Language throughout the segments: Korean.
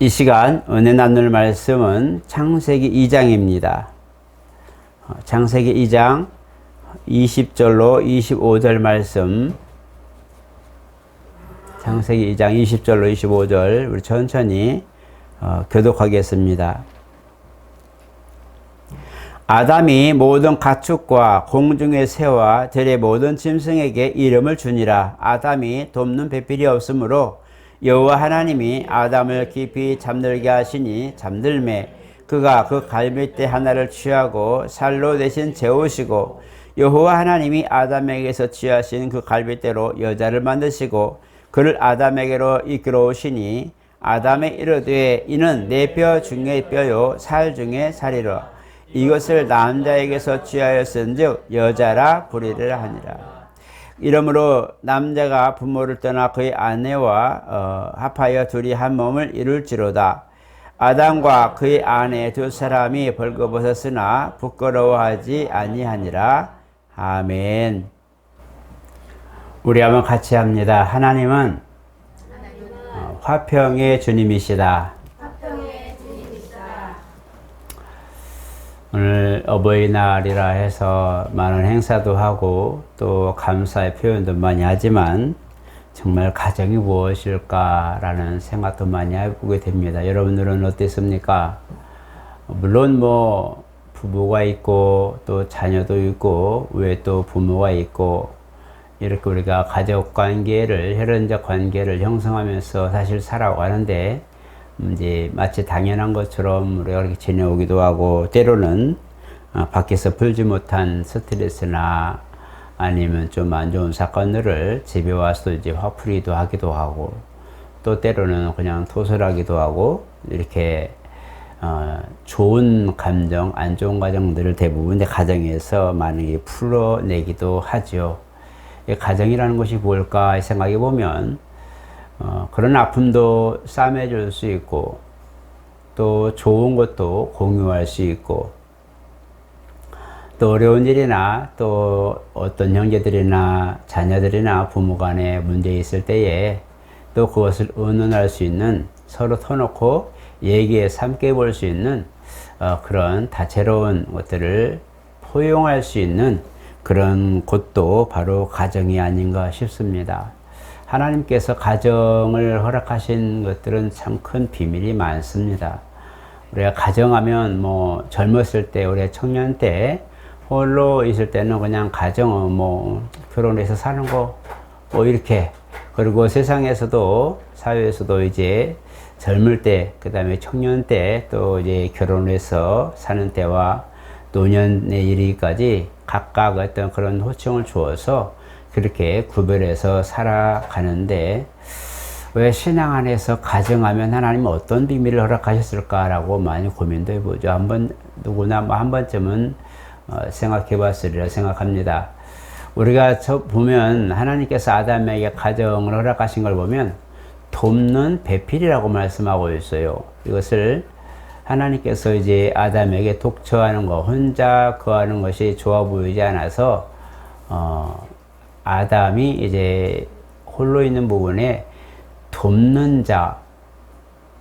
이 시간 은혜 나눌 말씀은 창세기 2장입니다. 창세기 2장 20절로 25절 말씀, 창세기 2장 20절로 25절 우리 천천히 교독하겠습니다. 아담이 모든 가축과 공중의 새와 들의 모든 짐승에게 이름을 주니라. 아담이 돕는 배필이 없으므로 여호와 하나님이 아담을 깊이 잠들게 하시니 잠들매 그가 그 갈빗대 하나를 취하고 살로 대신 재우시고 여호와 하나님이 아담에게서 취하신 그 갈빗대로 여자를 만드시고 그를 아담에게로 이끌어 오시니 아담에 이르되 이는 내 뼈 중의 뼈요 살 중의 살이라. 이것을 남자에게서 취하였은즉 여자라 부르리라 하니라. 이러므로 남자가 부모를 떠나 그의 아내와 합하여 둘이 한 몸을 이룰지로다. 아담과 그의 아내 두 사람이 벌거벗었으나 부끄러워하지 아니하니라. 아멘. 우리 한번 같이 합니다. 하나님은 화평의 주님이시다. 오늘 어버이날이라 해서 많은 행사도 하고 또 감사의 표현도 많이 하지만 정말 가정이 무엇일까라는 생각도 많이 해보게 됩니다. 여러분들은 어땠습니까? 물론 뭐 부부가 있고 또 자녀도 있고 왜 또 부모가 있고 이렇게 우리가 가족 관계를, 혈연적 관계를 형성하면서 사실 살아가는데 이제 마치 당연한 것처럼 우리가 그렇게 지내오기도 하고 때로는 밖에서 풀지 못한 스트레스나 아니면 좀 안 좋은 사건들을 집에 와서 이제 화풀이도 하기도 하고 또 때로는 그냥 토설하기도 하고 이렇게 좋은 감정, 안 좋은 감정들을 대부분 가정에서 많이 풀어내기도 하죠. 가정이라는 것이 뭘까 생각해 보면 그런 아픔도 싸매줄 수 있고 또 좋은 것도 공유할 수 있고 또 어려운 일이나 또 어떤 형제들이나 자녀들이나 부모 간에 문제 있을 때에 또 그것을 의논할 수 있는 서로 터놓고 얘기에 삼게 볼 수 있는 그런 다채로운 것들을 포용할 수 있는 그런 곳도 바로 가정이 아닌가 싶습니다. 하나님께서 가정을 허락하신 것들은 참 큰 비밀이 많습니다. 우리가 가정하면 뭐 젊었을 때, 우리 청년 때, 홀로 있을 때는 그냥 가정은 뭐 결혼해서 사는 거 뭐 이렇게, 그리고 세상에서도 사회에서도 이제 젊을 때, 그 다음에 청년 때, 또 이제 결혼해서 사는 때와 노년에 이르기까지 각각 어떤 그런 호칭을 주어서 그렇게 구별해서 살아가는데 왜 신앙 안에서 가정하면 하나님은 어떤 비밀을 허락하셨을까라고 많이 고민도 해보죠. 한번 누구나 뭐 한 번쯤은 생각해 봤으리라 생각합니다. 우리가 보면 하나님께서 아담에게 가정을 허락하신 걸 보면 돕는 배필이라고 말씀하고 있어요. 이것을 하나님께서 이제 아담에게 독처하는 것, 혼자 거하는 것이 좋아 보이지 않아서 아담이 이제 홀로 있는 부분에 돕는 자,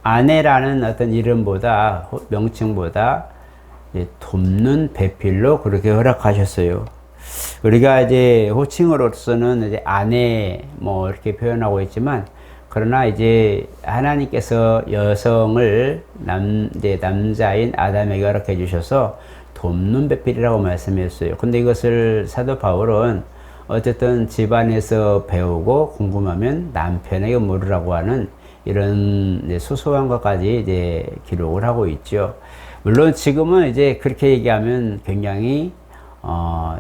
아내라는 어떤 이름보다, 명칭보다 돕는 배필로 그렇게 허락하셨어요. 우리가 이제 호칭으로서는 이제 아내 뭐 이렇게 표현하고 있지만, 그러나 이제 하나님께서 여성을 남자인 아담에게 허락해 주셔서 돕는 배필이라고 말씀했어요. 근데 이것을 사도 바울은 어쨌든 집안에서 배우고 궁금하면 남편에게 물으라고 하는 이런 소소한 것까지 이제 기록을 하고 있죠. 물론 지금은 이제 그렇게 얘기하면 굉장히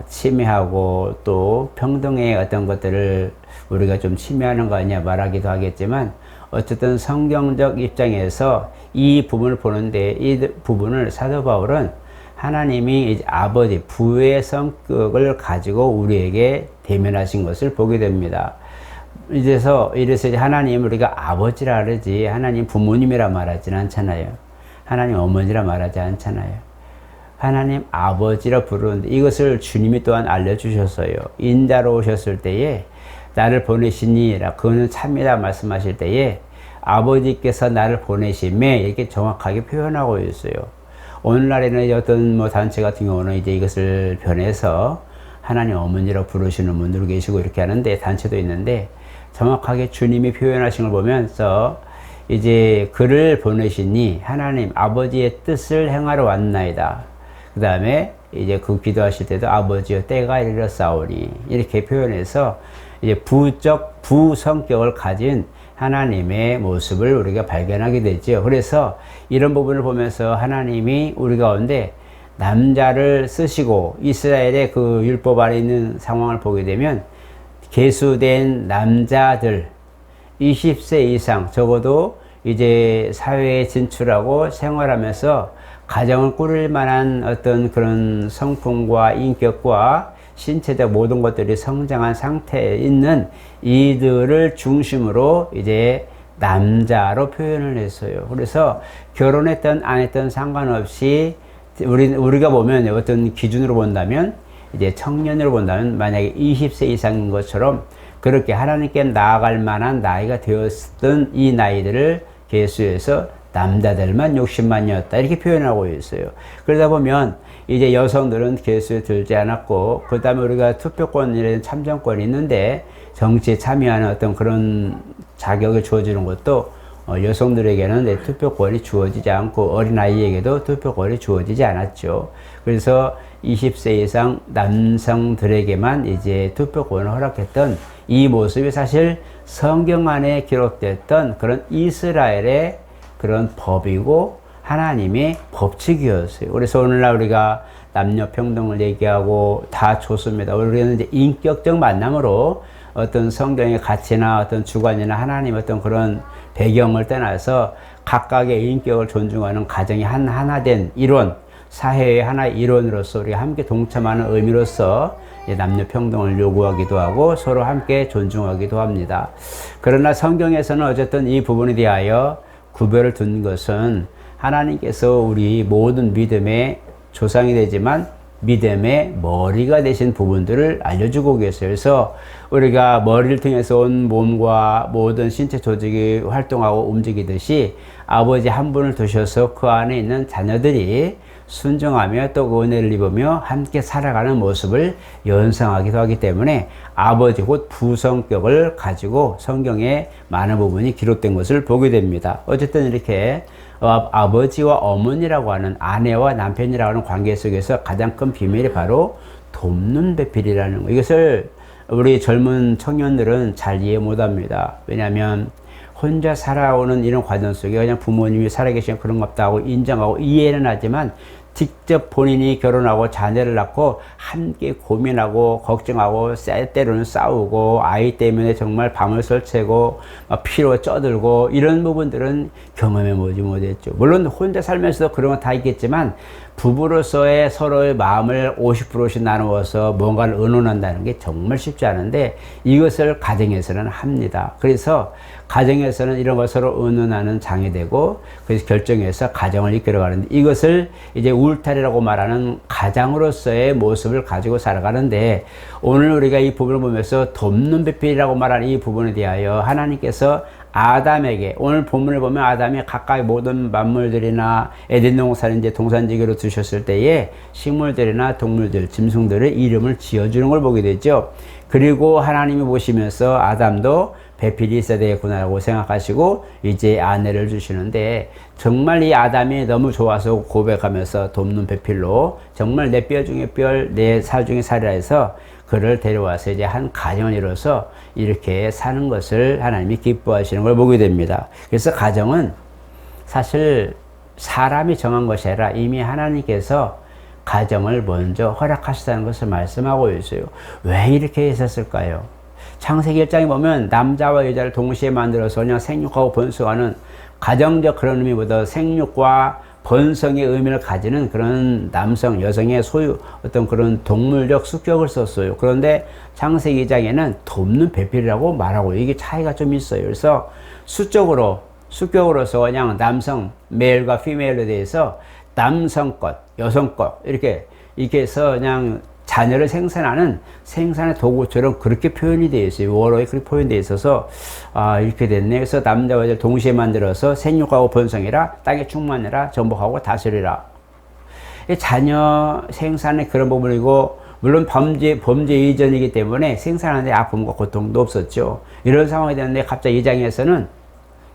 침해하고 또 평등의 어떤 것들을 우리가 좀 침해하는 거 아니냐 말하기도 하겠지만 어쨌든 성경적 입장에서 이 부분을 보는데 이 부분을 사도 바울은 하나님이 이제 아버지, 부의 성격을 가지고 우리에게 대면하신 것을 보게 됩니다. 이래서 이제 하나님 우리가 아버지라 그러지 하나님 부모님이라 말하지는 않잖아요. 하나님 어머니라 말하지 않잖아요. 하나님 아버지라 부르는데 이것을 주님이 또한 알려주셨어요. 인자로 오셨을 때에 나를 보내시니라 그는 참이라 말씀하실 때에 아버지께서 나를 보내심에 이렇게 정확하게 표현하고 있어요. 오늘날에는 어떤 뭐 단체 같은 경우는 이제 이것을 변해서 하나님 어머니라고 부르시는 분들도 계시고 이렇게 하는데, 단체도 있는데, 정확하게 주님이 표현하신 걸 보면서 이제 그를 보내시니 하나님 아버지의 뜻을 행하러 왔나이다. 그 다음에 이제 그 기도하실 때도 아버지여 때가 이르렀사오니 이렇게 표현해서 이제 부적 부성격을 가진 하나님의 모습을 우리가 발견하게 되죠. 그래서 이런 부분을 보면서 하나님이 우리 가운데 남자를 쓰시고 이스라엘의 그 율법 아래 있는 상황을 보게 되면 계수된 남자들 20세 이상, 적어도 이제 사회에 진출하고 생활하면서 가정을 꾸릴 만한 어떤 그런 성품과 인격과 신체적 모든 것들이 성장한 상태에 있는 이들을 중심으로 이제 남자로 표현을 했어요. 그래서 결혼했던 안 했던 상관없이 우리가 보면 어떤 기준으로 본다면 이제 청년으로 본다면 만약에 20세 이상인 것처럼 그렇게 하나님께 나아갈 만한 나이가 되었던 이 나이들을 계수해서 남자들만 60만이었다 이렇게 표현하고 있어요. 그러다 보면 이제 여성들은 계수에 들지 않았고, 그 다음에 우리가 투표권이라는 참정권이 있는데 정치에 참여하는 어떤 그런 자격을 주어주는 것도 여성들에게는 투표권이 주어지지 않고 어린아이에게도 투표권이 주어지지 않았죠. 그래서 20세 이상 남성들에게만 이제 투표권을 허락했던 이 모습이 사실 성경 안에 기록됐던 그런 이스라엘의 그런 법이고 하나님의 법칙이었어요. 그래서 오늘날 우리가 남녀 평등을 얘기하고 다 좋습니다. 우리는 이제 인격적 만남으로 어떤 성경의 가치나 어떤 주관이나 하나님 어떤 그런 배경을 떠나서 각각의 인격을 존중하는 가정이 하나된 이론, 사회의 하나의 일원으로서 우리가 함께 동참하는 의미로서 남녀 평등을 요구하기도 하고 서로 함께 존중하기도 합니다. 그러나 성경에서는 어쨌든 이 부분에 대하여 구별을 둔 것은 하나님께서 우리 모든 믿음의 조상이 되지만 믿음의 머리가 되신 부분들을 알려주고 계세요. 그래서 우리가 머리를 통해서 온 몸과 모든 신체 조직이 활동하고 움직이듯이 아버지 한 분을 두셔서 그 안에 있는 자녀들이 순종하며 또 그 은혜를 입으며 함께 살아가는 모습을 연상하기도 하기 때문에 아버지 곧 부성격을 가지고 성경에 많은 부분이 기록된 것을 보게 됩니다. 어쨌든 이렇게 아버지와 어머니라고 하는 아내와 남편이라고 하는 관계 속에서 가장 큰 비밀이 바로 돕는 배필이라는 거. 이것을 우리 젊은 청년들은 잘 이해 못합니다. 왜냐하면 혼자 살아오는 이런 과정 속에 그냥 부모님이 살아계시면 그런 것 없다고 인정하고 이해는 하지만 직접 본인이 결혼하고 자녀를 낳고 함께 고민하고 걱정하고 때로는 싸우고 아이 때문에 정말 밤을 설치고 피로 쪄들고 이런 부분들은 경험해 보지 못했죠. 물론 혼자 살면서도 그런 건 다 있겠지만 부부로서의 서로의 마음을 50%씩 나누어서 뭔가를 의논한다는 게 정말 쉽지 않은데 이것을 가정에서는 합니다. 그래서 가정에서는 이런 걸 서로 의논하는 장이 되고 그래서 결정해서 가정을 이끌어가는데 이것을 이제 울타리라고 말하는 가장으로서의 모습을 가지고 살아가는데 오늘 우리가 이 부분을 보면서 돕는 배필이라고 말하는 이 부분에 대하여 하나님께서 아담에게 오늘 본문을 보면 아담이 각각 모든 만물들이나 에덴 동산을 이제 동산지기로 두셨을 때에 식물들이나 동물들, 짐승들의 이름을 지어주는 걸 보게 되죠. 그리고 하나님이 보시면서 아담도 배필이 있어야 되겠구나라고 생각하시고 이제 아내를 주시는데 정말 이 아담이 너무 좋아서 고백하면서 돕는 배필로 정말 내 뼈 중에 뼈, 내 살 중에 살이라 해서 그를 데려와서 이제 한 가정을 이뤄서 이렇게 사는 것을 하나님이 기뻐하시는 걸 보게 됩니다. 그래서 가정은 사실 사람이 정한 것이 아니라 이미 하나님께서 가정을 먼저 허락하시다는 것을 말씀하고 있어요. 왜 이렇게 했었을까요? 창세기 1장에 보면 남자와 여자를 동시에 만들어서 그냥 생육하고 번성하는 가정적 그런 의미보다 생육과 번성의 의미를 가지는 그런 남성, 여성의 소유, 어떤 그런 동물적 수격을 썼어요. 그런데 창세기 2장에는 돕는 배필이라고 말하고 이게 차이가 좀 있어요. 그래서 수격으로서 그냥 남성, 메일과 피메일에 대해서 남성 것, 여성 것, 이렇게 해서 그냥 자녀를 생산하는 생산의 도구처럼 그렇게 표현이 되어 있어요. 원어에 그렇게 표현되어 있어서 이렇게 됐네. 그래서 남자와 여자를 동시에 만들어서 생육하고 번성해라, 땅에 충만해라, 정복하고 다스리라. 자녀 생산의 그런 부분이고, 물론 범죄 이전이기 때문에 생산하는데 아픔과 고통도 없었죠. 이런 상황이 됐는데 갑자기 이 장에서는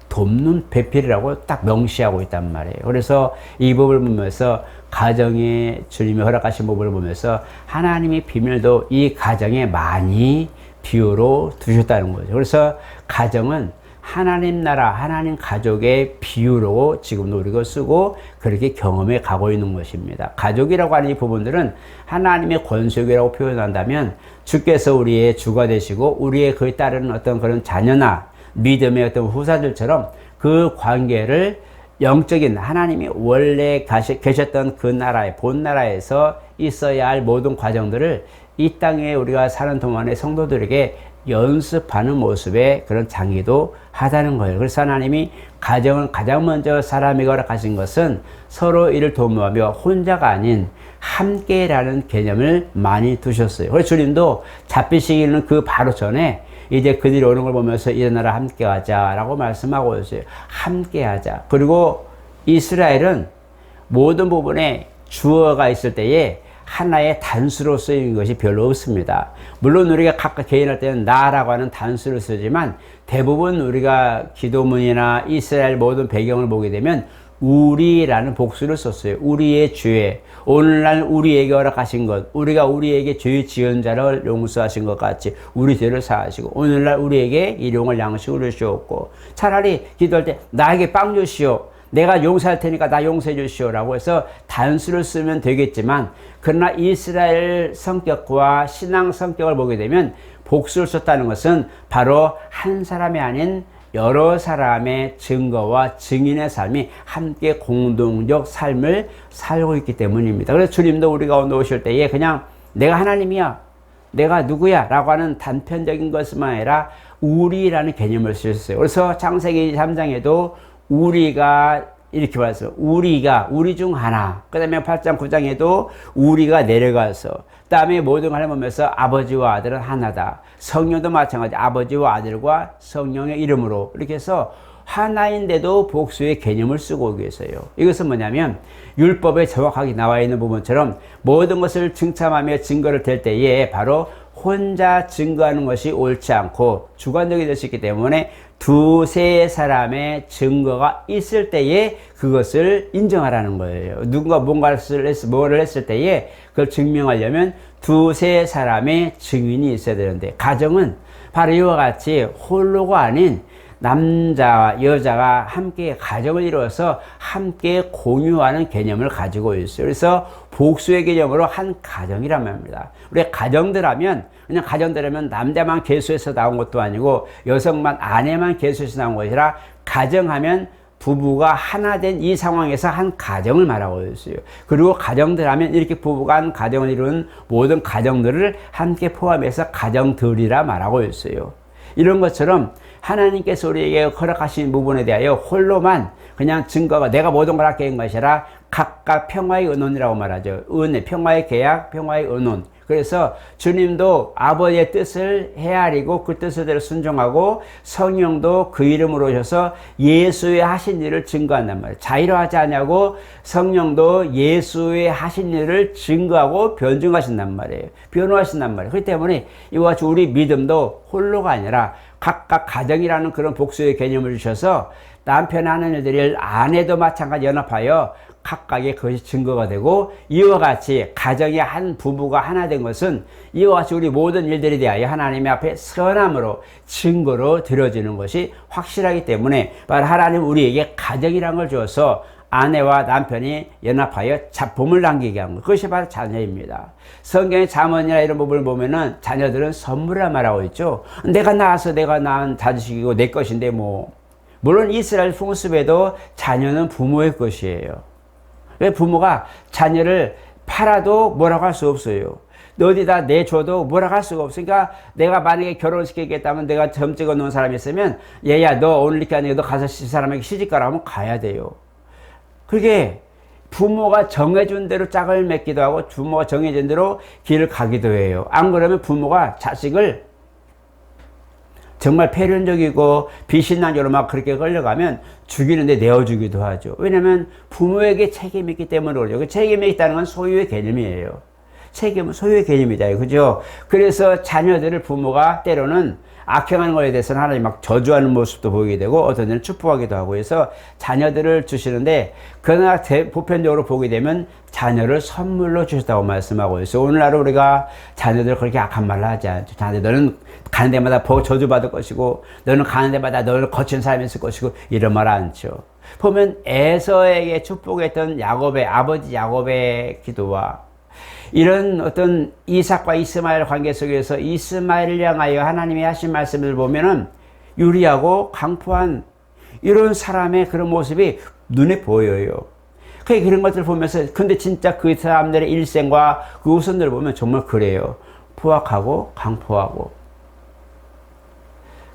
돕는 배필이라고 딱 명시하고 있단 말이에요. 그래서 이 법을 보면서 가정에 주님이 허락하신 법을 보면서 하나님의 비밀도 이 가정에 많이 비유로 두셨다는 거죠. 그래서 가정은 하나님 나라, 하나님 가족의 비유로 지금도 우리가 쓰고 그렇게 경험해 가고 있는 것입니다. 가족이라고 하는 이 부분들은 하나님의 권속이라고 표현한다면 주께서 우리의 주가 되시고 우리의 그에 따르는 어떤 그런 자녀나 믿음의 어떤 후사들처럼 그 관계를 영적인 하나님이 원래 계셨던 그 나라의 본 나라에서 있어야 할 모든 과정들을 이 땅에 우리가 사는 동안의 성도들에게 연습하는 모습의 그런 장기도 하다는 거예요. 그래서 하나님이 가정은 가장 먼저 사람에게 허락하신 것은 서로 이를 도모하며 혼자가 아닌 함께라는 개념을 많이 두셨어요. 그래서 주님도 잡히시기는 그 바로 전에 이제 그들이 오는 걸 보면서 일어나라 함께 하자라고 말씀하고 있어요. 함께 하자. 그리고 이스라엘은 모든 부분에 주어가 있을 때에 하나의 단수로 쓰이는 것이 별로 없습니다. 물론 우리가 각각 개인할 때는 나라고 하는 단수를 쓰지만 대부분 우리가 기도문이나 이스라엘 모든 배경을 보게 되면 우리라는 복수를 썼어요. 우리의 죄, 오늘날 우리에게 허락하신 것, 우리가 우리에게 죄 지은 자를 용서하신 것 같이 우리 죄를 사하시고 오늘날 우리에게 일용할 양식을 주시옵고, 차라리 기도할 때 나에게 빵 주시오, 내가 용서할 테니까 나 용서해 주시오라고 해서 단수를 쓰면 되겠지만, 그러나 이스라엘 성격과 신앙 성격을 보게 되면 복수를 썼다는 것은 바로 한 사람이 아닌 여러 사람의 증거와 증인의 삶이 함께 공동적 삶을 살고 있기 때문입니다. 그래서 주님도 우리 가운데 오실 때에 그냥 내가 하나님이야, 내가 누구야 라고 하는 단편적인 것만 아니라 우리라는 개념을 쓰셨어요. 그래서 창세기 3장에도 우리가 이렇게 말했어요. 우리가 우리 중 하나. 그 다음에 8장 9장에도 우리가 내려가서, 그 다음에 모든 걸 보면서 아버지와 아들은 하나다. 성령도 마찬가지, 아버지와 아들과 성령의 이름으로 이렇게 해서 하나인데도 복수의 개념을 쓰고 계세요. 이것은 뭐냐면 율법에 정확하게 나와 있는 부분처럼 모든 것을 증참하며 증거를 댈 때에 바로 혼자 증거하는 것이 옳지 않고 주관적이 될 수 있기 때문에 두세 사람의 증거가 있을 때에 그것을 인정하라는 거예요. 누군가 뭐를 했을 때에 그걸 증명하려면 두세 사람의 증인이 있어야 되는데, 가정은 바로 이와 같이 홀로가 아닌 남자와 여자가 함께 가정을 이루어서 함께 공유하는 개념을 가지고 있어요. 그래서 복수의 개념으로 한 가정이란 말입니다. 우리 가정들 하면 그냥 가정들 하면 남자만 계수해서 나온 것도 아니고 여성만 아내만 계수해서 나온 것이라, 가정하면 부부가 하나 된 이 상황에서 한 가정을 말하고 있어요. 그리고 가정들 하면 이렇게 부부가 한 가정을 이루는 모든 가정들을 함께 포함해서 가정들이라 말하고 있어요. 이런 것처럼 하나님께서 우리에게 허락하신 부분에 대하여 홀로만 그냥 증거가 내가 모든 걸 할게 한 것이 아니라 각각 평화의 의논이라고 말하죠. 은혜, 평화의 계약, 평화의 의논. 그래서 주님도 아버지의 뜻을 헤아리고 그 뜻대로 순종하고, 성령도 그 이름으로 오셔서 예수의 하신 일을 증거한단 말이에요. 자의로 하지 않냐고 성령도 예수의 하신 일을 증거하고 변증하신단 말이에요. 변호하신단 말이에요. 그렇기 때문에 이와 같이 우리 믿음도 홀로가 아니라 각각 가정이라는 그런 복수의 개념을 주셔서 남편 하는 일들을 아내도 마찬가지 연합하여 각각의 그것이 증거가 되고, 이와 같이 가정의 한 부부가 하나 된 것은 이와 같이 우리 모든 일들에 대하여 하나님의 앞에 선함으로 증거로 드려지는 것이 확실하기 때문에 바로 하나님 우리에게 가정이라는 걸 주어서 아내와 남편이 연합하여 작품을 남기게 한 것, 그것이 바로 자녀입니다. 성경의 잠언이나 이런 부분을 보면은 자녀들은 선물이라 말하고 있죠. 내가 낳아서 내가 낳은 자식이고 내 것인데 물론 이스라엘 풍습에도 자녀는 부모의 것이에요. 왜? 부모가 자녀를 팔아도 뭐라고 할 수 없어요. 어디다 내줘도 뭐라고 할 수가 없으니까, 내가 만약에 결혼시키겠다면 내가 점 찍어 놓은 사람이 있으면, 얘야 너 오늘 이렇게 하니까 너 가서 이 사람에게 시집가라 하면 가야 돼요. 그게 부모가 정해준 대로 짝을 맺기도 하고 부모가 정해준 대로 길을 가기도 해요. 안 그러면 부모가 자식을 정말 패륜적이고 비신앙적으로 막 그렇게 끌려가면 죽이는데 내어주기도 하죠. 왜냐하면 부모에게 책임이 있기 때문에 그러죠. 그 책임이 있다는 건 소유의 개념이에요. 책임은 소유의 개념이잖아요. 그죠? 그래서 자녀들을 부모가 때로는 악행하는 것에 대해서는 하나님 막 저주하는 모습도 보이게 되고 어떤 때는 축복하기도 하고 해서 자녀들을 주시는데 그러나 보편적으로 보게 되면 자녀를 선물로 주셨다고 말씀하고 있어요. 오늘날 우리가 자녀들 그렇게 악한 말을 하지 않죠. 자녀들 너는 가는 데마다 저주받을 것이고 너는 가는 데마다 너를 거친 사람이 있을 것이고 이런 말 않죠. 보면 에서에게 축복했던 야곱의 아버지 야곱의 기도와 이런 어떤 이삭과 이스마엘 관계 속에서 이스마엘을 향하여 하나님이 하신 말씀을 보면은 유리하고 강포한 이런 사람의 그런 모습이 눈에 보여요. 그런 것들을 보면서 근데 진짜 그 사람들의 일생과 그 우선들을 보면 정말 그래요. 포악하고 강포하고.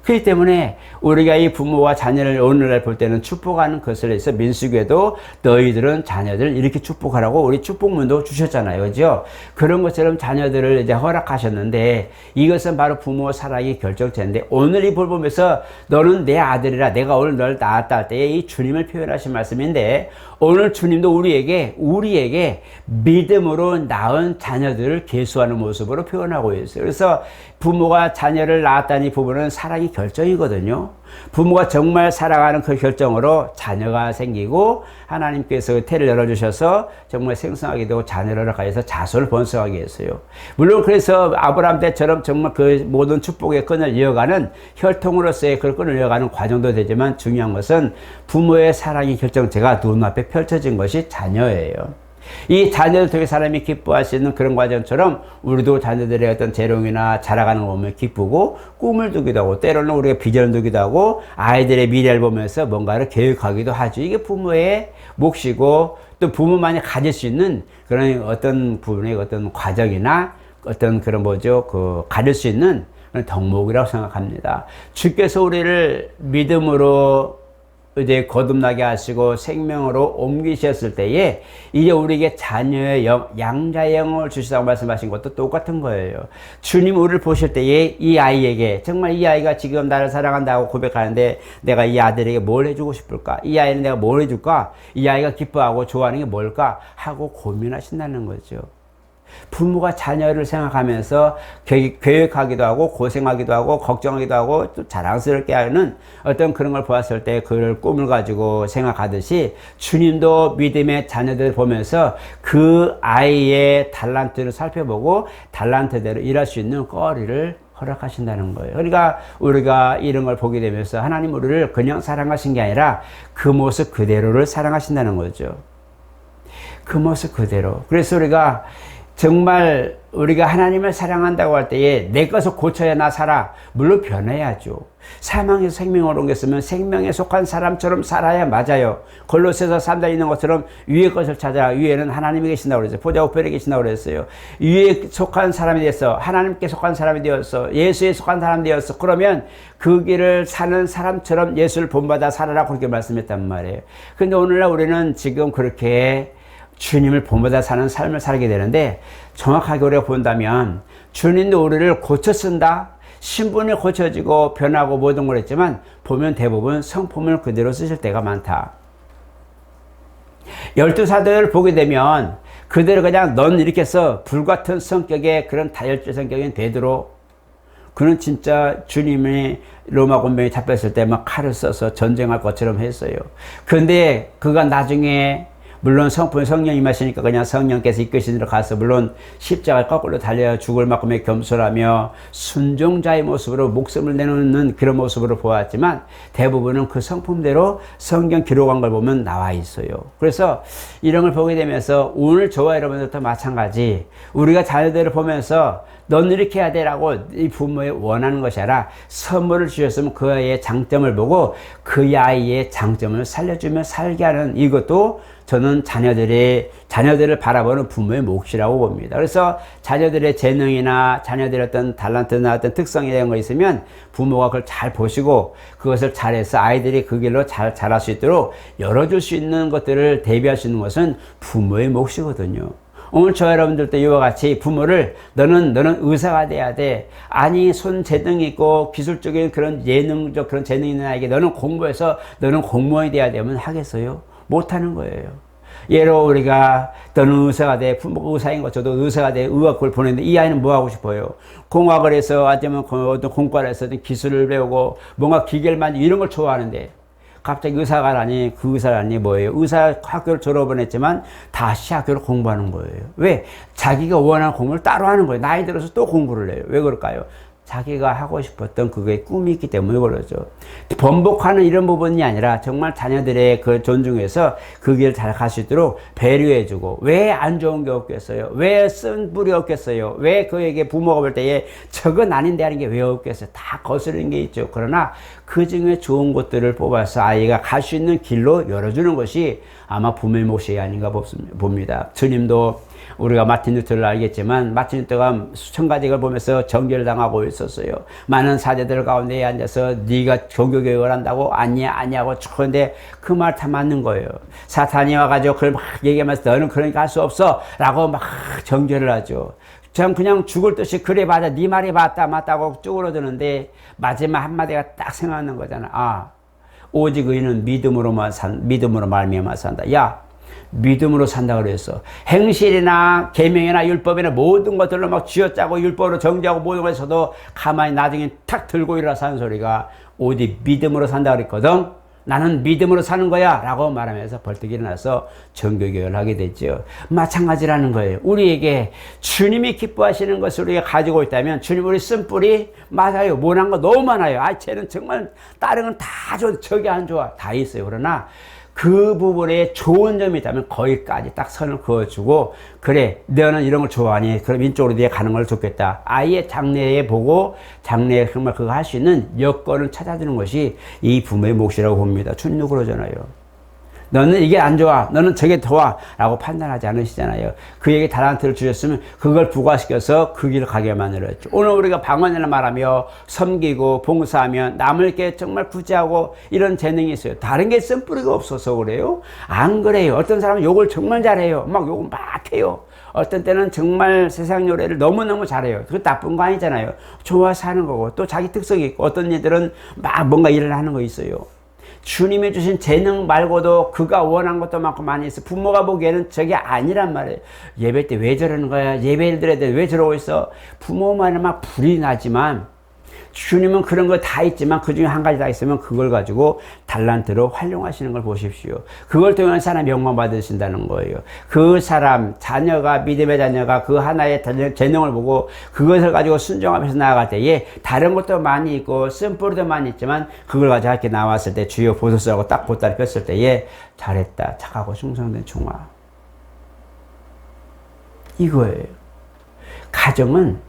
그렇기 때문에 우리가 이 부모와 자녀를 오늘날 볼 때는 축복하는 것을 해서 민수기에도 너희들은 자녀들 이렇게 축복하라고 우리 축복문도 주셨잖아요. 그죠? 그런 것처럼 자녀들을 이제 허락하셨는데 이것은 바로 부모 사랑의 결정체인데 오늘 이 볼 보면서 너는 내 아들이라 내가 오늘 널 낳았다 할 때에 이 주님을 표현하신 말씀인데 오늘 주님도 우리에게 믿음으로 낳은 자녀들을 계수하는 모습으로 표현하고 있어요. 그래서 부모가 자녀를 낳았다는 이 부분은 사랑의 결정이거든요. 부모가 정말 사랑하는 그 결정으로 자녀가 생기고 하나님께서 태를 열어주셔서 정말 생성하게 되고 자녀를 허락하여서 자손을 번성하게 했어요. 물론 그래서 아브라함 때처럼 정말 그 모든 축복의 끈을 이어가는 혈통으로서의 그 끈을 이어가는 과정도 되지만 중요한 것은 부모의 사랑의 결정체가 눈앞에 펼쳐진 것이 자녀예요. 이 자녀들 통해 사람이 기뻐할 수 있는 그런 과정처럼 우리도 자녀들의 어떤 재롱이나 자라가는 거 보면 기쁘고 꿈을 두기도 하고 때로는 우리가 비전을 두기도 하고 아이들의 미래를 보면서 뭔가를 계획하기도 하죠. 이게 부모의 몫이고 또 부모만이 가질 수 있는 그런 어떤 부분의 어떤 과정이나 어떤 그런 가질 수 있는 그런 덕목이라고 생각합니다. 주께서 우리를 믿음으로 이제 거듭나게 하시고 생명으로 옮기셨을 때에 이제 우리에게 자녀의 양자의 영을 주시다고 말씀하신 것도 똑같은 거예요. 주님 우리를 보실 때에 이 아이에게 정말 이 아이가 지금 나를 사랑한다고 고백하는데 내가 이 아들에게 뭘 해주고 싶을까? 이 아이는 내가 뭘 해줄까? 이 아이가 기뻐하고 좋아하는 게 뭘까? 하고 고민하신다는 거죠. 부모가 자녀를 생각하면서 계획하기도 하고 고생하기도 하고 걱정하기도 하고 또 자랑스럽게 하는 어떤 그런 걸 보았을 때 그를 꿈을 가지고 생각하듯이 주님도 믿음의 자녀들을 보면서 그 아이의 달란트를 살펴보고 달란트대로 일할 수 있는 거리를 허락하신다는 거예요. 그러니까 우리가 이런 걸 보게 되면서 하나님 우리를 그냥 사랑하신 게 아니라 그 모습 그대로를 사랑하신다는 거죠. 그 모습 그대로. 그래서 우리가 정말 우리가 하나님을 사랑한다고 할 때에 내 것을 고쳐야 나 살아. 물론 변해야죠. 사망에서 생명으로 옮겼으면 생명에 속한 사람처럼 살아야 맞아요. 골로새서 3장에 있는 것처럼 위의 것을 찾아. 위에는 하나님이 계신다고 그랬어요. 보좌 우편에 계신다고 그랬어요. 위에 속한 사람이 됐어. 하나님께 속한 사람이 되었어. 예수에 속한 사람이 되었어. 그러면 그 길을 사는 사람처럼 예수를 본받아 살아라 그렇게 말씀했단 말이에요. 근데 오늘날 우리는 지금 그렇게 주님을 본받아 사는 삶을 살게 되는데 정확하게 우리가 본다면 주님도 우리를 고쳐 쓴다. 신분이 고쳐지고 변하고 모든 걸 했지만 보면 대부분 성품을 그대로 쓰실 때가 많다. 12사도를 보게 되면 그대로 그냥 넌 이렇게 써 불같은 성격의 그런 다혈질 성격인 베드로 그는 진짜 주님이 로마 군병에 잡혔을 때 막 칼을 써서 전쟁할 것처럼 했어요. 그런데 그가 나중에 물론 성령 임하시니까 그냥 성령께서 이끄시는 대로 가서 물론 십자가를 거꾸로 달려 죽을 만큼의 겸손하며 순종자의 모습으로 목숨을 내놓는 그런 모습으로 보았지만 대부분은 그 성품대로 성경 기록한 걸 보면 나와 있어요. 그래서 이런 걸 보게 되면서 오늘 저와 여러분들도 마찬가지 우리가 자녀들을 보면서 너는 이렇게 해야 돼라고 이 부모의 원하는 것이 아니라 선물을 주셨으면 그 아이의 장점을 보고 그 아이의 장점을 살려주며 살게 하는 이것도 저는 자녀들을 바라보는 부모의 몫이라고 봅니다. 그래서 자녀들의 재능이나 자녀들의 어떤 탤런트나 어떤 특성이 되는 거 있으면 부모가 그걸 잘 보시고 그것을 잘해서 아이들이 그 길로 잘 자랄 수 있도록 열어줄 수 있는 것들을 대비할 수 있는 것은 부모의 몫이거든요. 오늘 저 여러분들도 이와 같이 부모를 너는 의사가 돼야 돼. 아니 손 재능 있고 기술적인 그런 예능적 그런 재능 있는 아이에게 너는 공부해서 너는 공무원이 돼야 되면 하겠어요? 못하는 거예요. 예로 우리가 너는 의사가 돼. 부모가 의사인 것 저도 의사가 돼. 의학을 보냈는데 이 아이는 뭐 하고 싶어요? 공학을 해서 아니면 어떤 공과를 해서 기술을 배우고 뭔가 기계를 만지고 이런 걸 좋아하는데 갑자기 의사가 아니 그 의사가 아니 뭐예요? 의사 학교를 졸업은 했지만 다시 학교를 공부하는 거예요. 왜? 자기가 원하는 공부를 따로 하는 거예요. 나이 들어서 또 공부를 해요. 왜 그럴까요? 자기가 하고 싶었던 그게 꿈이 있기 때문에 그러죠. 번복하는 이런 부분이 아니라 정말 자녀들의 그 존중해서 그 길을 잘 갈 수 있도록 배려해주고 왜 안 좋은 게 없겠어요? 왜 쓴 뿌리 없겠어요? 왜 그에게 부모가 볼 때에 저건 아닌데 하는 게 왜 없겠어요? 다 거스르는 게 있죠. 그러나 그 중에 좋은 것들을 뽑아서 아이가 갈 수 있는 길로 열어주는 것이 아마 부모의 몫이 아닌가 봅니다. 주님도 우리가 마틴 루터를 알겠지만 마틴 루터가 수천 가지 걸 보면서 정죄를 당하고 있었어요. 많은 사제들 가운데에 앉아서 네가 종교교육을 한다고 아니하고 그런데 그 말 다 맞는 거예요. 사탄이 와가지고 그걸 막 얘기하면서 너는 그러니까 할 수 없어 라고 막 정죄를 하죠. 그냥 죽을 듯이 그래 맞아 네 말이 맞다고 쭈그러드는데 마지막 한마디가 딱 생각나는 거잖아. 오직 의인은 믿음으로 말미암아 산다. 야 믿음으로 산다 그랬어. 행실이나 계명이나 율법이나 모든 것들로 막 쥐어짜고 율법으로 정죄하고 모든 것에서도 가만히 나중에 탁 들고 일어나서 하는 소리가 오직 믿음으로 산다 그랬거든. 나는 믿음으로 사는 거야 라고 말하면서 벌떡 일어나서 정교교육을 하게 됐죠. 마찬가지라는 거예요. 우리에게 주님이 기뻐하시는 것을 우리가 가지고 있다면 주님 우리 쓴뿌리 맞아요. 못한 거 너무 많아요. 쟤는 정말 다른 건 다 좋아. 저게 안 좋아. 다 있어요. 그러나 그 부분에 좋은 점이 있다면 거기까지 딱 선을 그어주고 그래 너는 이런 걸 좋아하니 그럼 이쪽으로 네가 가는 걸 좋겠다. 아이의 장래에 보고 장래에 정말 그거 할 수 있는 여건을 찾아주는 것이 이 부모의 몫이라고 봅니다. 주님도 그러잖아요. 너는 이게 안 좋아. 너는 저게 좋아. 라고 판단하지 않으시잖아요. 그에게 달란트를 주셨으면 그걸 부과시켜서 그 길을 가게 만들었죠. 오늘 우리가 방언이라 말하며 섬기고 봉사하며 남을게 정말 구제하고 이런 재능이 있어요. 다른 게 쓴뿌리가 없어서 그래요? 안 그래요. 어떤 사람은 욕을 정말 잘해요. 막 욕을 막 해요. 어떤 때는 정말 세상 노래를 너무너무 잘해요. 그거 나쁜 거 아니잖아요. 좋아서 하는 거고 또 자기 특성이 있고 어떤 애들은 막 뭔가 일을 하는 거 있어요. 주님이 주신 재능 말고도 그가 원한 것도 많고 많이 있어. 부모가 보기에는 저게 아니란 말이에요. 예배 때 왜 저러는 거야? 예배를 드려야 돼. 왜 저러고 있어? 부모만은 막 불이 나지만 주님은 그런 거 다 있지만 그 중에 한 가지 다 있으면 그걸 가지고 달란트로 활용하시는 걸 보십시오. 그걸 통해서 사람이 영광 받으신다는 거예요. 그 사람, 자녀가, 믿음의 자녀가 그 하나의 재능을 보고 그것을 가지고 순종하면서 나아갈 때에 다른 것도 많이 있고 쓴뿌리도 많이 있지만 그걸 가지고 이렇게 나왔을 때 주여 보소서라고 딱 보따리 폈을 때에 잘했다. 착하고 충성된 종아. 이거예요. 가정은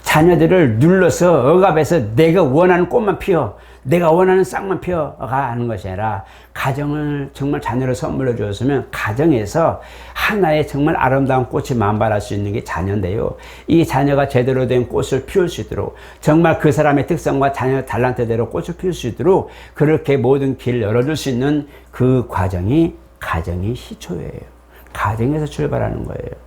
자녀들을 눌러서 억압해서 내가 원하는 꽃만 피워 내가 원하는 싹만 피워가 하는 것이 아니라 가정을 정말 자녀를 선물로 주었으면 가정에서 하나의 정말 아름다운 꽃이 만발할 수 있는 게 자녀인데요. 이 자녀가 제대로 된 꽃을 피울 수 있도록 정말 그 사람의 특성과 자녀 달란트대로 꽃을 피울 수 있도록 그렇게 모든 길을 열어줄 수 있는 그 과정이 가정이 시초예요. 가정에서 출발하는 거예요.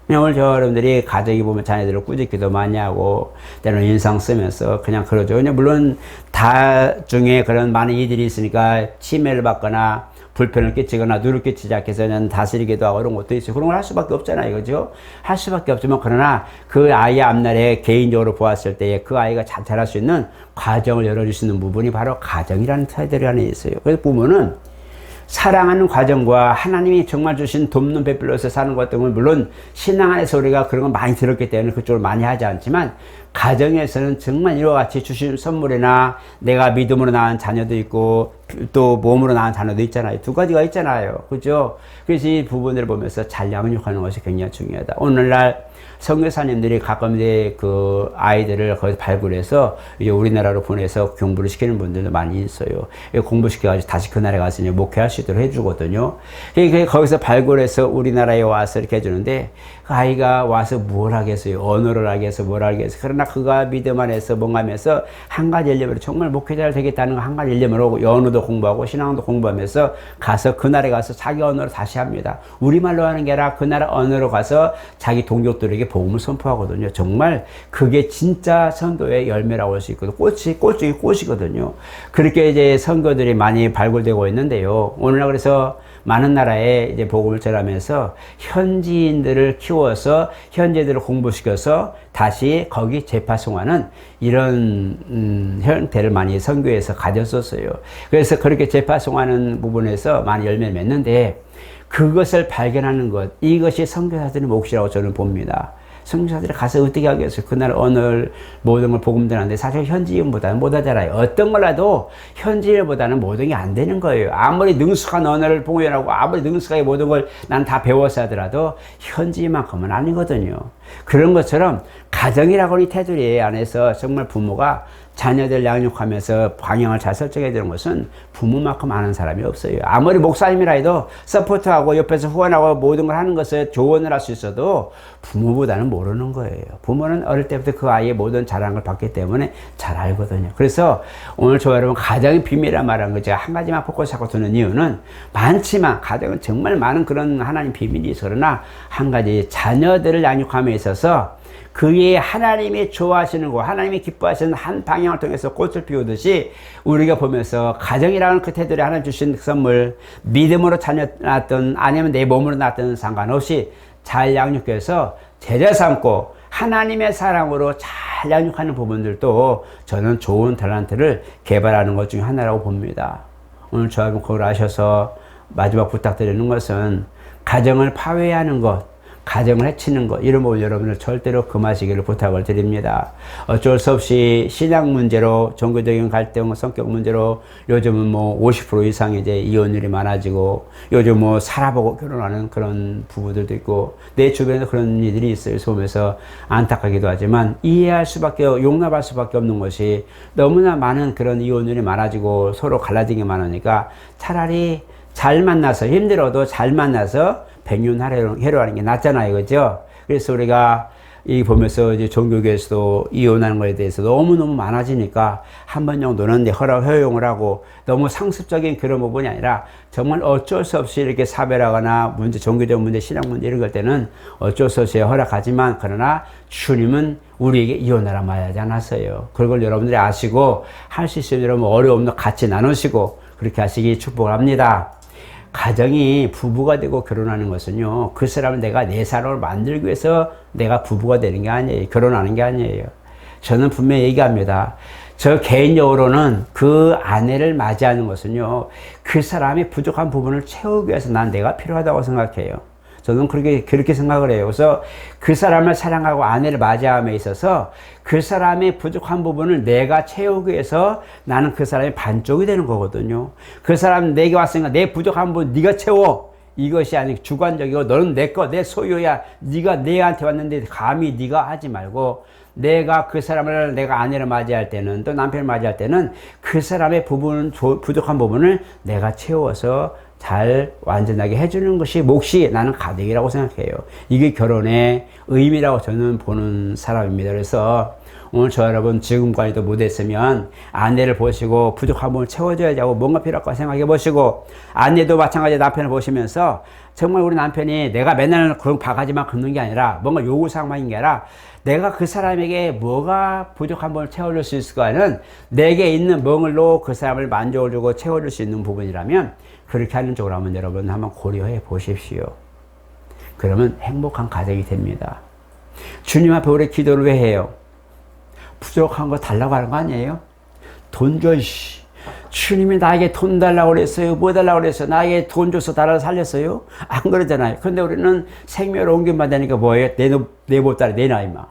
오늘 저 여러분들이 가정이 보면 자녀들을 꾸짖기도 많이 하고 때로는 인상 쓰면서 그냥 그러죠. 물론 다 중에 그런 많은 이들이 있으니까 침해를 받거나 불편을 끼치거나 누를 끼치지 않게 해서 그냥 다스리기도 하고 그런 것도 있어요. 그런 걸 할 수밖에 없잖아요. 그죠? 할 수밖에 없지만 그러나 그 아이의 앞날에 개인적으로 보았을 때에 그 아이가 잘 자랄 수 있는 과정을 열어줄 수 있는 부분이 바로 가정이라는 타이틀이 하나 있어요. 그래서 부모는 사랑하는 과정과 하나님이 정말 주신 돕는 배필로서 사는 것 등은 물론 신앙 안에서 우리가 그런 걸 많이 들었기 때문에 그쪽을 많이 하지 않지만 가정에서는 정말 이와 같이 주신 선물이나 내가 믿음으로 낳은 자녀도 있고 또 몸으로 낳은 자녀도 있잖아요. 두 가지가 있잖아요. 그죠? 그래서 이 부분을 보면서 잘 양육하는 것이 굉장히 중요하다. 오늘날 선교사님들이 가끔 이제 그 아이들을 거기서 발굴해서 이제 우리나라로 보내서 공부를 시키는 분들도 많이 있어요. 공부시켜가지고 다시 그 나라에 가서 이제 목회할 수 있도록 해주거든요. 거기서 발굴해서 우리나라에 와서 이렇게 해주는데 그 아이가 와서 뭘 하겠어요? 언어를 하겠어? 뭘 하겠어? 그러나 그가 믿음 안에서 뭔가 하면서 한 가지 일념으로 정말 목회자를 되겠다는 거 한 가지 일념으로 언어도 공부하고 신앙도 공부하면서 가서 그 나라에 가서 자기 언어로 다시 합니다. 우리말로 하는 게 아니라 그 나라 언어로 가서 자기 동족들에게 복음을 선포하거든요. 정말 그게 진짜 선교의 열매라고 할 수 있거든요. 꽃 중에 꽃이거든요. 그렇게 이제 선교들이 많이 발굴되고 있는데요. 오늘날 그래서 많은 나라에 이제 복음을 전하면서 현지인들을 키워서 현지인들을 공부시켜서 다시 거기 재파송하는 이런 형태를 많이 선교에서 가졌었어요. 그래서 그렇게 재파송하는 부분에서 많이 열매를 맺는데 그것을 발견하는 것, 이것이 선교사들의 몫이라고 저는 봅니다. 선교사들이 가서 어떻게 하겠어요? 그날 언어를 모든 걸 복음 전하는데 사실 현지인보다는 못하잖아요. 어떤 거라도 현지인보다는 모든 게 안 되는 거예요. 아무리 능숙한 언어를 봉연하고 아무리 능숙하게 모든 걸 난 다 배워서 하더라도 현지인만큼은 아니거든요. 그런 것처럼 가정이라고 하는 테두리 안에서 정말 부모가 자녀들 양육하면서 방향을 잘 설정해야 되는 것은 부모만큼 아는 사람이 없어요. 아무리 목사님이라 해도 서포트하고 옆에서 후원하고 모든 걸 하는 것을 조언을 할 수 있어도 부모보다는 모르는 거예요. 부모는 어릴 때부터 그 아이의 모든 자랑을 받기 때문에 잘 알거든요. 그래서 오늘 저와 여러분 가정의 비밀이라 말하는 거 제가 한 가지만 포커스 하고 두는 이유는 많지만 가정은 정말 많은 그런 하나님 비밀이 있어. 그러나 한 가지 자녀들을 양육함에 있어서 그의 하나님이 좋아하시는 거, 하나님이 기뻐하시는 한 방향을 통해서 꽃을 피우듯이 우리가 보면서 가정이라는 그 테두리 하나님 주신 선물, 믿음으로 자녀 낳았든 아니면 내 몸으로 낳았든 상관없이 잘 양육해서 제자 삼고 하나님의 사랑으로 잘 양육하는 부분들도 저는 좋은 탤런트를 개발하는 것 중에 하나라고 봅니다. 오늘 저하고 그걸 아셔서 마지막 부탁드리는 것은 가정을 파괴하는 것, 가정을 해치는 것, 이런 부분 여러분들 절대로 금하시기를 부탁을 드립니다. 어쩔 수 없이 신앙 문제로, 종교적인 갈등, 성격 문제로 요즘은 뭐 50% 이상 이제 이혼율이 많아지고 요즘 뭐 살아보고 결혼하는 그런 부부들도 있고 내 주변에도 그런 일들이 있어요. 보면서 안타깝기도 하지만 이해할 수밖에, 용납할 수밖에 없는 것이 너무나 많은 그런 이혼율이 많아지고 서로 갈라진 게 많으니까 차라리 잘 만나서, 힘들어도 잘 만나서 백륜해로 하는 게 낫잖아요. 그죠? 그래서 우리가 이 보면서 이제 종교계에서도 이혼하는 것에 대해서 너무너무 많아지니까 한 번 정도는 허용을 하고 너무 상습적인 그런 부분이 아니라 정말 어쩔 수 없이 이렇게 사별하거나 문제, 종교적 문제, 신앙 문제 이런 걸 때는 어쩔 수 없이 허락하지만 그러나 주님은 우리에게 이혼하라 말하지 않았어요. 그걸 여러분들이 아시고 할 수 있으면 여러분 어려움도 같이 나누시고 그렇게 하시기 축복을 합니다. 가정이 부부가 되고 결혼하는 것은요, 그 사람을 내가 내 사람을 만들기 위해서 내가 부부가 되는 게 아니에요. 결혼하는 게 아니에요. 저는 분명히 얘기합니다. 저 개인적으로는 그 아내를 맞이하는 것은요, 그 사람이 부족한 부분을 채우기 위해서 난 내가 필요하다고 생각해요. 저는 그렇게 생각을 해요. 그래서 그 사람을 사랑하고 아내를 맞이함에 있어서 그 사람의 부족한 부분을 내가 채우기 위해서 나는 그 사람의 반쪽이 되는 거거든요. 그 사람 내게 왔으니까 내 부족한 부분 네가 채워. 이것이 아니고 주관적이고 너는 내 거, 내 소유야. 네가 내한테 왔는데 감히 네가 하지 말고 내가 그 사람을, 내가 아내를 맞이할 때는 또 남편을 맞이할 때는 그 사람의 부족한 부분을 내가 채워서 잘 완전하게 해주는 것이 몫이 나는 가득이라고 생각해요. 이게 결혼의 의미라고 저는 보는 사람입니다. 그래서 오늘 저 여러분 지금까지도 못했으면 아내를 보시고 부족한 부분을 채워줘야지 하고 뭔가 필요할까 생각해 보시고, 아내도 마찬가지로 남편을 보시면서 정말 우리 남편이 내가 맨날 그런 바가지만 긁는 게 아니라 뭔가 요구사항만인 게 아니라 내가 그 사람에게 뭐가 부족한 부분을 채워줄 수 있을까는 내게 있는 멍을로 그 사람을 만족을 주고 채워줄 수 있는 부분이라면 그렇게 하는 쪽으로 한번 여러분 한번 고려해 보십시오. 그러면 행복한 가정이 됩니다. 주님 앞에 우리 기도를 왜 해요? 부족한 거 달라고 하는 거 아니에요? 돈 줘, 씨. 주님이 나에게 돈 달라고 그랬어요. 뭐 달라고 그랬어요? 나에게 돈 줘서 나를 살렸어요? 안 그러잖아요. 근데 우리는 생명을 옮김받으니까 뭐예요? 내 보따리, 내 나이만.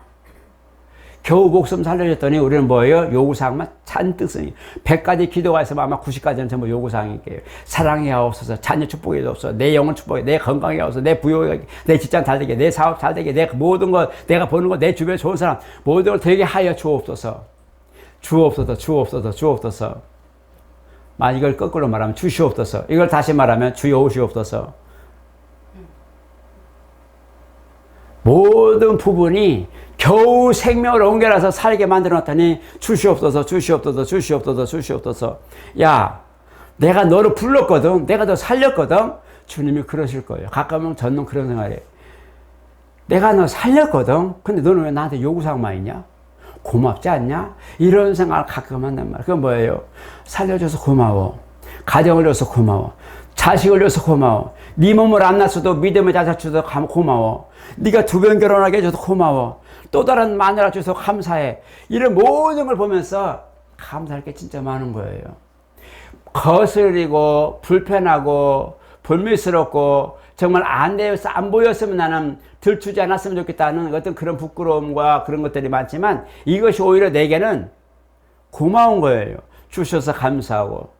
겨우 목숨 살려줬더니 우리는 뭐예요? 요구사항만 잔뜩 쓰니 100가지 기도가 있으면 아마 90가지는 전부 요구사항일 거예요. 사랑이 하옵소서, 자녀 축복이 없어, 내 영혼 축복이, 내 건강이 없어, 내 부여가, 내 직장 잘 되게, 내 사업 잘 되게, 내 모든 것, 내가 버는 것, 내 주변에 좋은 사람 모든 걸 되게 하여 주옵소서. 주옵소서, 주옵소서, 주옵소서. 만약 이걸 거꾸로 말하면 주시옵소서. 이걸 다시 말하면 주여 오시옵소서. 모든 부분이 겨우 생명을 옮겨놔서 살게 만들어놨더니 주시옵소서, 주시옵소서, 주시옵소서, 주시옵소서. 야, 내가 너를 불렀거든. 내가 너 살렸거든. 주님이 그러실 거예요. 가끔은 저는 그런 생각을 해요. 내가 너 살렸거든. 근데 너는 왜 나한테 요구사항만 있냐? 고맙지 않냐? 이런 생각을 가끔 한단 말이야. 그건 뭐예요? 살려줘서 고마워. 가정을 줘서 고마워. 자식을 줘서 고마워. 네 몸을 안 낳았어도 믿음의 자식 줘서 고마워. 네가 2번 결혼하게 해줘서 고마워. 또 다른 마누라 줘서 감사해. 이런 모든 걸 보면서 감사할 게 진짜 많은 거예요. 거슬리고 불편하고 불미스럽고 정말 안 보였으면 나는 들추지 않았으면 좋겠다는 어떤 그런 부끄러움과 그런 것들이 많지만 이것이 오히려 내게는 고마운 거예요. 주셔서 감사하고.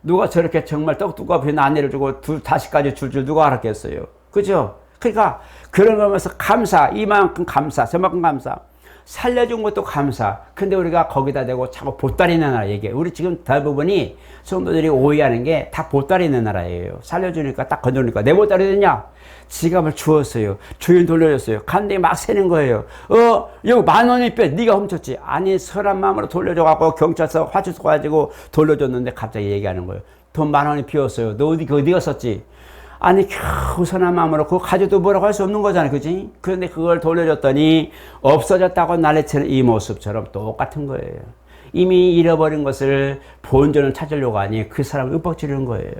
누가 저렇게 정말 떡두꺼비 아내를 주고 자식까지 줄 줄 누가 알았겠어요. 그죠? 그러니까 그런 거면서 감사, 이만큼 감사, 저만큼 감사. 살려준 것도 감사. 근데 우리가 거기다 대고 자꾸 보따리 내놔라 얘기해. 우리 지금 대부분이 성도들이 오해하는 게 다 보따리 내놔라예요. 살려주니까 딱 건져주니까 내 보따리 됐냐? 지갑을 주었어요. 주인 돌려줬어요. 간데 막 세는 거예요. 여기 10,000원이 빼. 네가 훔쳤지. 아니 선한 마음으로 돌려줘갖고 경찰서 화주소 가지고 돌려줬는데 갑자기 얘기하는 거예요. 돈 10,000원이 비었어요. 너 어디가 썼지? 아니 겨우 선한 마음으로 그거 가져도 뭐라고 할 수 없는 거잖아요. 그지? 그런데 그걸 돌려줬더니 없어졌다고 난리치는 이 모습처럼 똑같은 거예요. 이미 잃어버린 것을 본전을 찾으려고 하니 그 사람을 윽박지르는 거예요.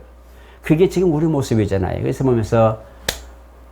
그게 지금 우리 모습이잖아요. 그래서 보면서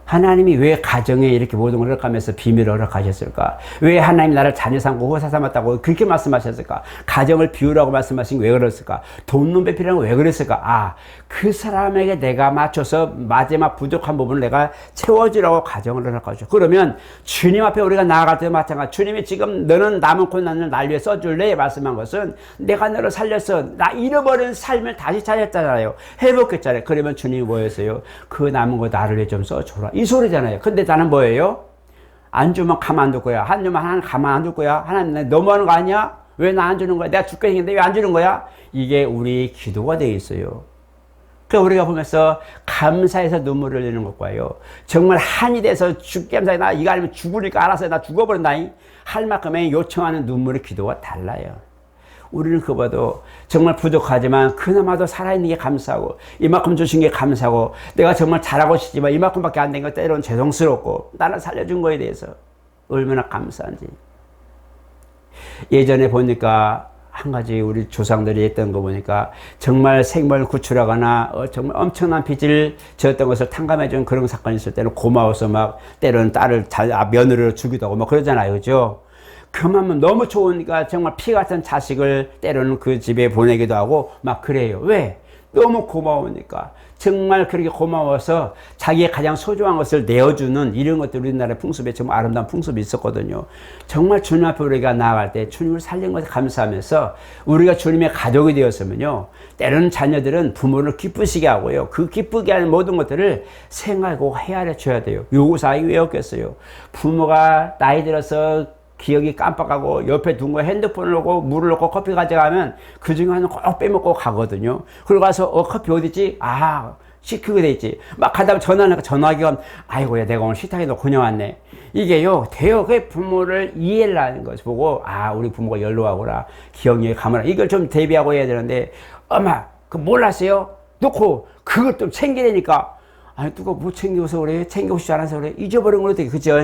하나님이 왜 가정에 이렇게 모든 걸 허락하면서 비밀을 허락하셨을까? 왜 하나님이 나를 자녀 삼고 호사 삼았다고 그렇게 말씀하셨을까? 가정을 비우라고 말씀하신 게 왜 그랬을까? 돕는 배필이라는 게 왜 그랬을까? 아, 그 사람에게 내가 맞춰서 마지막 부족한 부분을 내가 채워주라고 가정을 허락하죠. 그러면 주님 앞에 우리가 나아갈 때 마찬가지. 주님이 지금 너는 남은 고난을 날 위해 써줄래? 말씀한 것은 내가 너를 살렸어. 나 잃어버린 삶을 다시 찾았잖아요. 회복했잖아요. 그러면 주님이 뭐였어요? 그 남은 거 나를 위해 좀 써줘라. 이 소리잖아요. 근데 나는 뭐예요? 안 주면 가만 안 둘 거야. 안 주면 하나님 가만 안 둘 거야. 하나님 너무하는 거 아니야? 왜 나 안 주는 거야? 내가 죽게 생겼는데 왜 안 주는 거야? 이게 우리 기도가 되어 있어요. 그러니까 우리가 보면서 감사해서 눈물을 흘리는 것과요. 정말 한이 돼서 죽게 감사해. 나 이거 아니면 죽으니까 알아서 나 죽어버린다. 할 만큼의 요청하는 눈물의 기도가 달라요. 우리는 그보다도 정말 부족하지만 그나마도 살아있는 게 감사하고 이만큼 주신 게 감사하고 내가 정말 잘하고 싶지만 이만큼밖에 안 된 거 때로는 죄송스럽고 나를 살려준 거에 대해서 얼마나 감사한지. 예전에 보니까 한 가지 우리 조상들이 했던 거 보니까 정말 생명을 구출하거나 정말 엄청난 빚을 졌던 것을 탕감해 준 그런 사건이 있을 때는 고마워서 막 때로는 딸을 며느리로 주기도 하고 막 그러잖아요. 그죠? 그만큼 너무 좋으니까 정말 피 같은 자식을 때로는 그 집에 보내기도 하고 막 그래요. 왜? 너무 고마우니까. 정말 그렇게 고마워서 자기의 가장 소중한 것을 내어주는 이런 것들 우리나라의 풍습에 정말 아름다운 풍습이 있었거든요. 정말 주님 앞에 우리가 나아갈 때 주님을 살린 것에 감사하면서 우리가 주님의 가족이 되었으면요. 때로는 자녀들은 부모를 기쁘시게 하고요. 그 기쁘게 하는 모든 것들을 생각하고 헤아려 줘야 돼요. 요구사항이 왜 없겠어요? 부모가 나이 들어서 기억이 깜빡하고 옆에 둔 거 핸드폰을 놓고 물을 놓고 커피 가져가면 그 중에 하나는 꼭 빼먹고 가거든요. 그러고 가서 커피 어디 있지? 아, 시키게 돼 있지. 막 가다가 전화하니까 전화기가 아이고야 내가 오늘 식탁에 놓고 그냥 왔네. 이게요 돼요. 그 부모를 이해를 하는 것을 보고 아 우리 부모가 연로하구나. 기억력이 가물하구나. 이걸 좀 대비하고 해야 되는데 엄마 그 몰랐어요? 놓고 그것 좀 챙기려니까 아니 누가 못 챙겨서 그래? 챙겨오시지 않아서 그래? 잊어버린 걸 어떻게 그죠?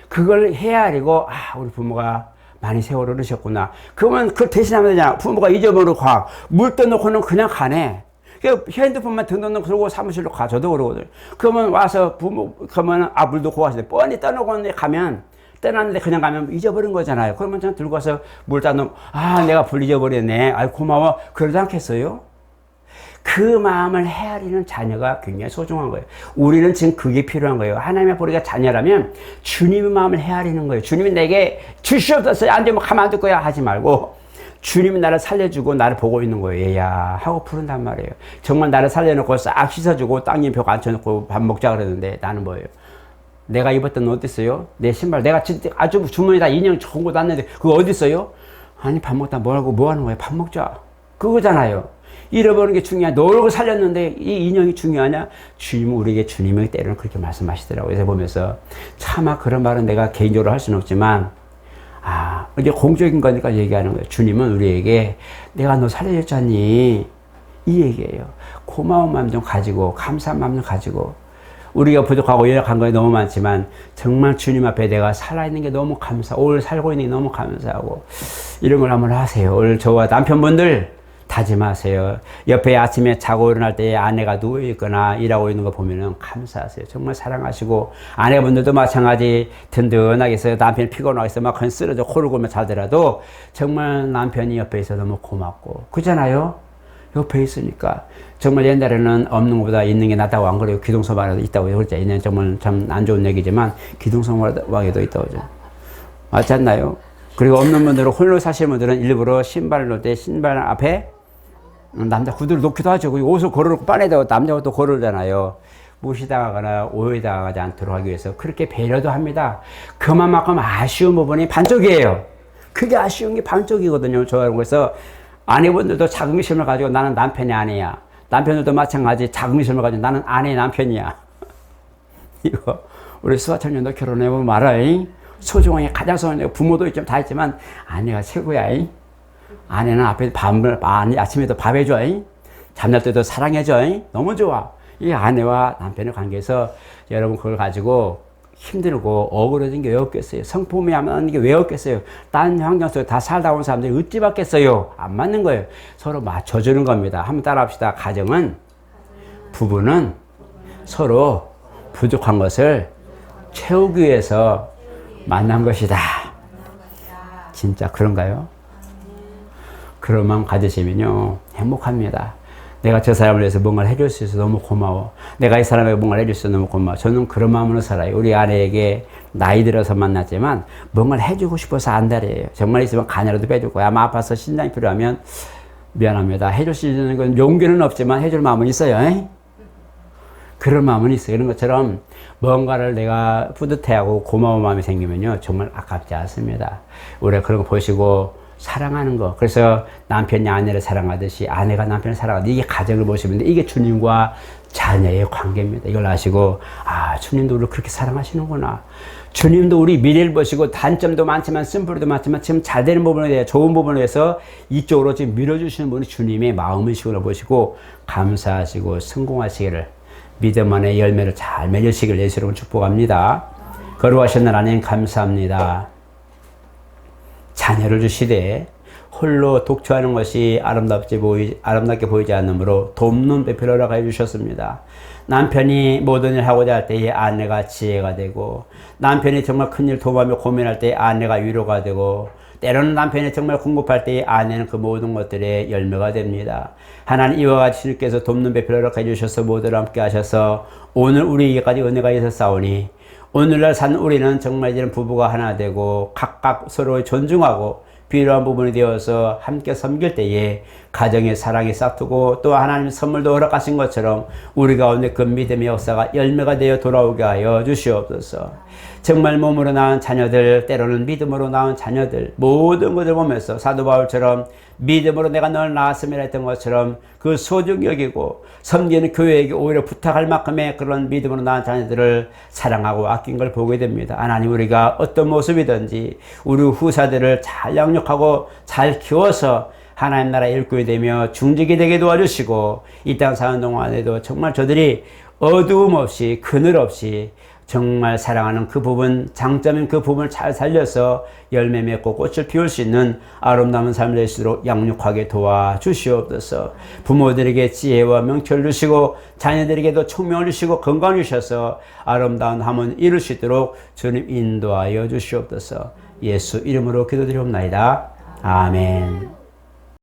그걸 헤아리고 아 우리 부모가 많이 세월을 얻으셨구나. 그러면 그걸 대신하면 되잖아. 부모가 잊어버리고 가. 물 떠놓고는 그냥 가네. 핸드폰만 등등등 그러고 사무실로 가. 저도 그러거든요. 그러면 와서 부모 그러면 아 물 놓고 가시네. 뻔히 떠놓고 가면 떠났는데 그냥 가면 잊어버린 거잖아요. 그러면 그냥 들고 와서 물 따놓으면 아 내가 불 잊어버렸네. 아이 고마워. 그러지 않겠어요? 그 마음을 헤아리는 자녀가 굉장히 소중한 거예요. 우리는 지금 그게 필요한 거예요. 하나님 앞에 우리가 자녀라면 주님의 마음을 헤아리는 거예요. 주님이 내게 주시옵소서 안 되면 가만 안 둘 거야 하지 말고 주님이 나를 살려주고 나를 보고 있는 거예요. 얘야 하고 부른단 말이에요. 정말 나를 살려놓고 싹 씻어주고 땅에 벽 앉혀놓고 밥 먹자 그러는데 나는 뭐예요? 내가 입었던 옷 어딨어요? 내 신발 내가 진짜 아주 주머니에다 인형 좋은 거 놨는데 그거 어딨어요? 아니 밥 먹다 뭐 하는 거야? 밥 먹자 그거잖아요. 잃어버리는 게 중요해. 너 얼굴 살렸는데 이 인형이 중요하냐? 주님은 우리에게 주님의 때로는 그렇게 말씀하시더라고요. 그래서 보면서 차마 그런 말은 내가 개인적으로 할 수는 없지만 이게 공적인 거니까 얘기하는 거예요. 주님은 우리에게 내가 너 살려줬잖니 이 얘기예요. 고마운 마음 좀 가지고 감사한 마음 좀 가지고 우리가 부족하고 연약한 거 너무 많지만 정말 주님 앞에 내가 살아있는 게 너무 오늘 살고 있는 게 너무 감사하고 이런 걸 한번 하세요. 오늘 저와 남편분들 다짐하세요. 옆에 아침에 자고 일어날 때 아내가 누워있거나 일하고 있는 거 보면은 감사하세요. 정말 사랑하시고 아내분들도 마찬가지 든든하게 있어요. 남편이 피곤하게 있어 막 쓰러져 코를 골며 자더라도 정말 남편이 옆에 있어 너무 고맙고 그잖아요. 옆에 있으니까 정말 옛날에는 없는 것보다 있는 게 낫다고 안 그래요. 기둥서방에도 있다고 그랬죠. 이제는 정말 참 안 좋은 얘기지만 기둥서방에도 있다고 하죠. 맞지 않나요? 그리고 없는 분들은 홀로 사시는 분들은 일부러 신발을 놓을 때 신발 앞에 남자 구두를 놓기도 하죠. 그리고 옷을 걸어놓고 빤에다가 남자가 또 걸으잖아요. 무시당하거나 오해당하지 않도록 하기 위해서 그렇게 배려도 합니다. 그만큼 아쉬운 부분이 반쪽이에요. 그게 아쉬운 게 반쪽이거든요. 그래서 아내분들도 자긍심을 가지고 나는 남편이 아내야. 남편들도 마찬가지 자긍심을 가지고 나는 아내 남편이야. 이거 우리 수아청년도 결혼해보면 말아요. 소중하게 가장 소중해. 부모도 있지만 다 있지만 아내가 최고야. 아내는 앞에 아침에도 밥 해줘. 잠잘 때도 사랑해줘. 너무 좋아. 이 아내와 남편의 관계에서 여러분 그걸 가지고 힘들고 억울해진 게 왜 없겠어요? 성품이 안 맞는 게 왜 없겠어요? 딴 환경 속에 다 살다 온 사람들이 어찌 받겠어요? 안 맞는 거예요. 서로 맞춰주는 겁니다. 한번 따라 합시다. 부부는 서로 부족한 것을 채우기 위해서 만난 것이다. 진짜 그런가요? 그런 마음 가지시면요 행복합니다. 내가 저 사람을 위해서 뭔가를 해줄 수 있어서 너무 고마워. 내가 이 사람에게 뭔가를 해줄 수 있어서 너무 고마워. 저는 그런 마음으로 살아요. 우리 아내에게 나이 들어서 만났지만 뭔가를 해주고 싶어서 안달이에요. 정말 있으면 간이라도 빼줄 거야. 아마 아파서 신장이 필요하면 미안합니다. 해줄 수 있는 건 용기는 없지만 해줄 마음은 있어요. 그런 마음은 있어요. 이런 것처럼 뭔가를 내가 뿌듯해하고 고마운 마음이 생기면요 정말 아깝지 않습니다. 우리가 그런 거 보시고 사랑하는 거. 그래서 남편이 아내를 사랑하듯이 아내가 남편을 사랑하듯이 이게 가정을 보시면 이게 주님과 자녀의 관계입니다. 이걸 아시고 주님도 우리를 그렇게 사랑하시는구나. 주님도 우리 미래를 보시고 단점도 많지만 쓴뿌리도 많지만 지금 잘 되는 부분에 대해 좋은 부분에 대해서 이쪽으로 지금 밀어주시는 분이 주님의 마음의식으로 보시고 감사하시고 성공하시기를 믿음 안에 열매를 잘 맺으시길 예수로 축복합니다. 거룩하신 하나님 감사합니다. 자녀를 주시되 홀로 독처하는 것이 아름답게 보이지 않으므로 돕는 배필요라고 해주셨습니다. 남편이 모든 일 하고자 할 때에 아내가 지혜가 되고 남편이 정말 큰일 도모하며 고민할 때에 아내가 위로가 되고 때로는 남편이 정말 궁급할 때에 아내는 그 모든 것들의 열매가 됩니다. 하나님 이와 같이 주님께서 돕는 배필요라고 해주셔서 모두를 함께 하셔서 오늘 우리에게까지 은혜가 있었사오니 오늘날 산 우리는 정말 이제는 부부가 하나 되고 각각 서로 존중하고 필요한 부분이 되어서 함께 섬길 때에 가정의 사랑이 싹트고 또 하나님 선물도 허락하신 것처럼 우리 가운데 그 믿음의 역사가 열매가 되어 돌아오게 하여 주시옵소서. 정말 몸으로 낳은 자녀들, 때로는 믿음으로 낳은 자녀들, 모든 것을 보면서 사도 바울처럼 믿음으로 내가 널 낳았음이라 했던 것처럼 그 소중히 여기고 섬기는 교회에게 오히려 부탁할 만큼의 그런 믿음으로 낳은 자녀들을 사랑하고 아낀 걸 보게 됩니다. 하나님 우리가 어떤 모습이든지 우리 후사들을 잘 양육하고 잘 키워서 하나님 나라 일꾼이 되며 중직이 되게 도와주시고 이 땅 사는 동안에도 정말 저들이 어두움 없이 그늘 없이 정말 사랑하는 그 부분, 장점인 그 부분을 잘 살려서 열매 맺고 꽃을 피울 수 있는 아름다운 삶을 될 수 있도록 양육하게 도와주시옵소서. 부모들에게 지혜와 명철을 주시고 자녀들에게도 총명을 주시고 건강을 주셔서 아름다운 함을 이룰 수 있도록 주님 인도하여 주시옵소서. 예수 이름으로 기도드리옵나이다. 아멘.